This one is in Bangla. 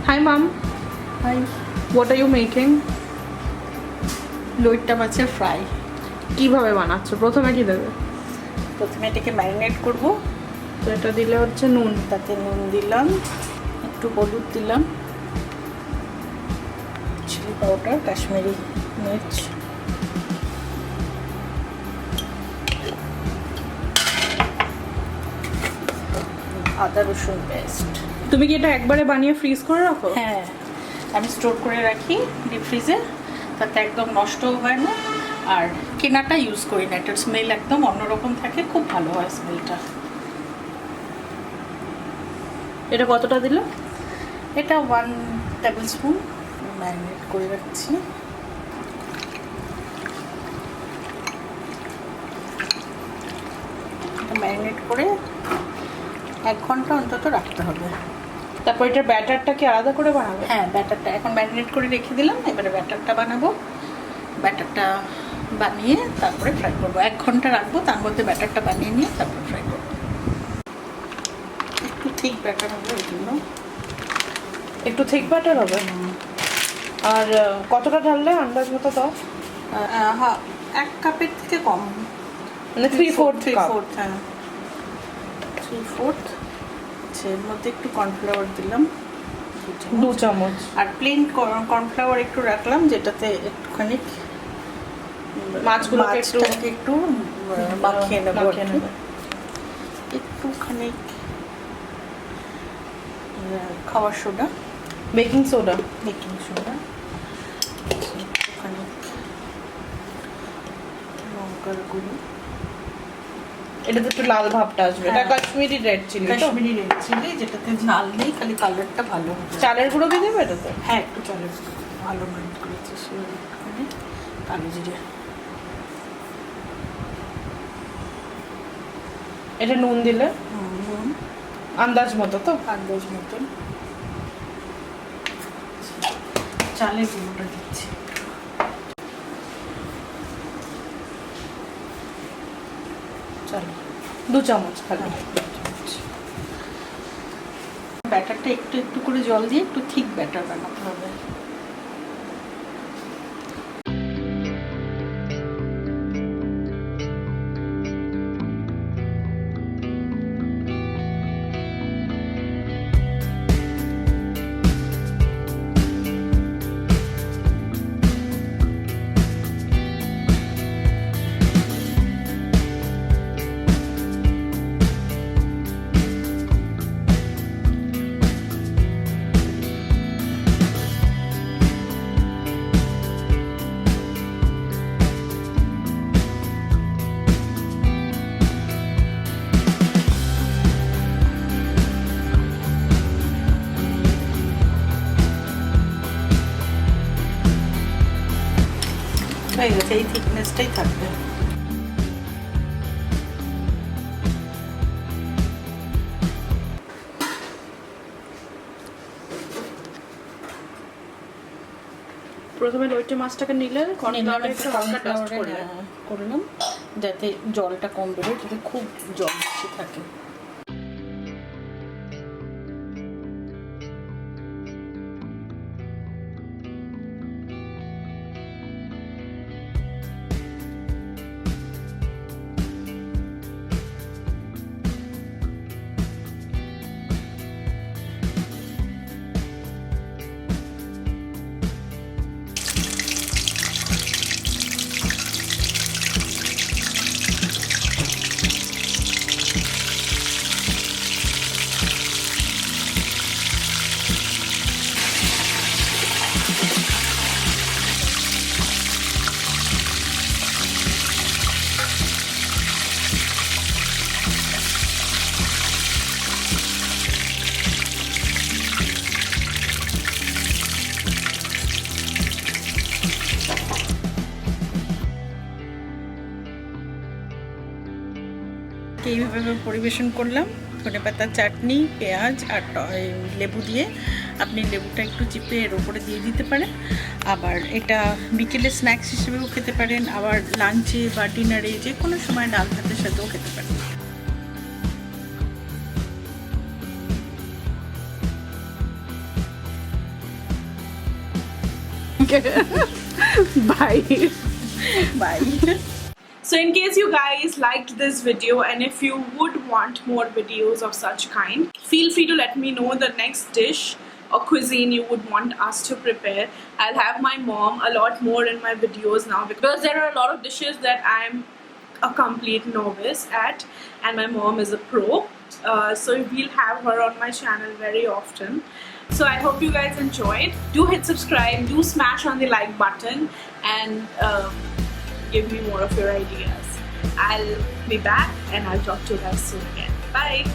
Hi mom. Hi. What are you making? Loita machher fry. কিভাবে বানাচ্ছো? প্রথমে কি দেবে? প্রথমে এটাকে ম্যারিনেট করব। তো এটা দিলে হচ্ছে নুন, তাতে নুন দিলাম, একটু হলুদ দিলাম, চিলি পাউডার, কাশ্মীরি মির্চ, আদা রসুন পেস্ট। তুমি কি এটা একবারে বানিয়ে ফ্রিজ করে রাখো? হ্যাঁ, আমি স্টোর করে রাখি ডিপ ফ্রিজে, তাতে একদম নষ্টও হয় না। আর কেনাটা ইউজ করি না, এটার স্মেল একদম অন্যরকম থাকে, খুব ভালো হয় স্মেলটা। এটা কতটা দিলে? এটা 1 টেবিল স্পুন ম্যারিনেট করে রাখছি। এটা ম্যারিনেট করে 1 ঘন্টা অন্তত রাখতে হবে। তারপর এটার ব্যাটারটা কি আলাদা করে বানাবে? হ্যাঁ, ব্যাটারটা এখন ম্যারিনেট করে রেখে দিলাম, এবারে ব্যাটারটা বানাবো। ব্যাটারটা বানিয়ে তারপরে ফ্রাই করবো। 1 ঘন্টা রাখবো, তার মধ্যে ব্যাটারটা বানিয়ে নিয়ে তারপরে ফ্রাই করবো। একটু ঠিক ব্যাটার হবে ওই জন্য। একটু থিক ব্যাটার হবে। আর কতটা ঢাললে আন্দাজ মতো দাও? হ্যাঁ, 1 কাপের থেকে কম, মানে 3/4 কাপ। 3/4, হ্যাঁ 3/4। এর মধ্যে একটু কর্নফ্লাওয়ার দিলাম 2 চামচ। আর প্লেন কর্নফ্লাওয়ার একটু রাখলাম, যেটাতে একটুখানি মাছগুলোকে একটু মাখিয়ে নেব। একটুখানি খাবার সোডা, বেকিং সোডা, একটুখানি লঙ্কার গুঁড়ো। এটাতে একটু লাল ভাবটা আসবে। এটা Kashmiri red chilli. Kashmiri red chilli, যেটাতে ঝাল নেই, খালি কালারটা ভালো হবে। চালের গুঁড়ো কি দেবে এটাতে? হ্যাঁ, একটু চালের গুঁড়ো, ভালো ম্যারিনেট করেছি। একটুখানি কালো জিরে। এটা নুন দিলে নুন আন্দাজ মতো তো? আন্দাজ মতন। চালের গুঁড়োটা দিচ্ছি, চলো 2 চামচ খালি। ব্যাটারটা একটু একটু করে জল দিয়ে একটু থিক ব্যাটার বানাতে হবে। হয়ে গেছে, এই থিকনেসটাই থাকবে। প্রথমে লইটে মাছটাকে নিলে কর্নফ্লাওয়ারে একটু হালকা ডাস্ট করলাম, যাতে জলটা কম বেরোয়, যাতে খুব জল বেশি থাকে। এইভাবে পরিবেশন করলাম। ধনেপাতার চাটনি, পেঁয়াজ আর লেবু দিয়ে। আপনি লেবুটা একটু চিপে এর ওপরে দিয়ে দিতে পারেন। আবার এটা বিকেলে স্ন্যাক্স হিসেবেও খেতে পারেন, আবার লাঞ্চে বা ডিনারে যে কোনো সময় ডাল ভাতের সাথেও খেতে পারেন। Bye. Bye. So in case you guys liked this video and if you would want more videos of such kind, feel free to let me know the next dish or cuisine you would want us to prepare. I'll have my mom a lot more in my videos now because there are a lot of dishes that I'm a complete novice at and my mom is a pro. So we'll have her on my channel very often. So I hope you guys enjoyed. Do hit subscribe, do smash on the like button and give me more of your ideas. I'll be back and I'll talk to you guys soon again. Bye!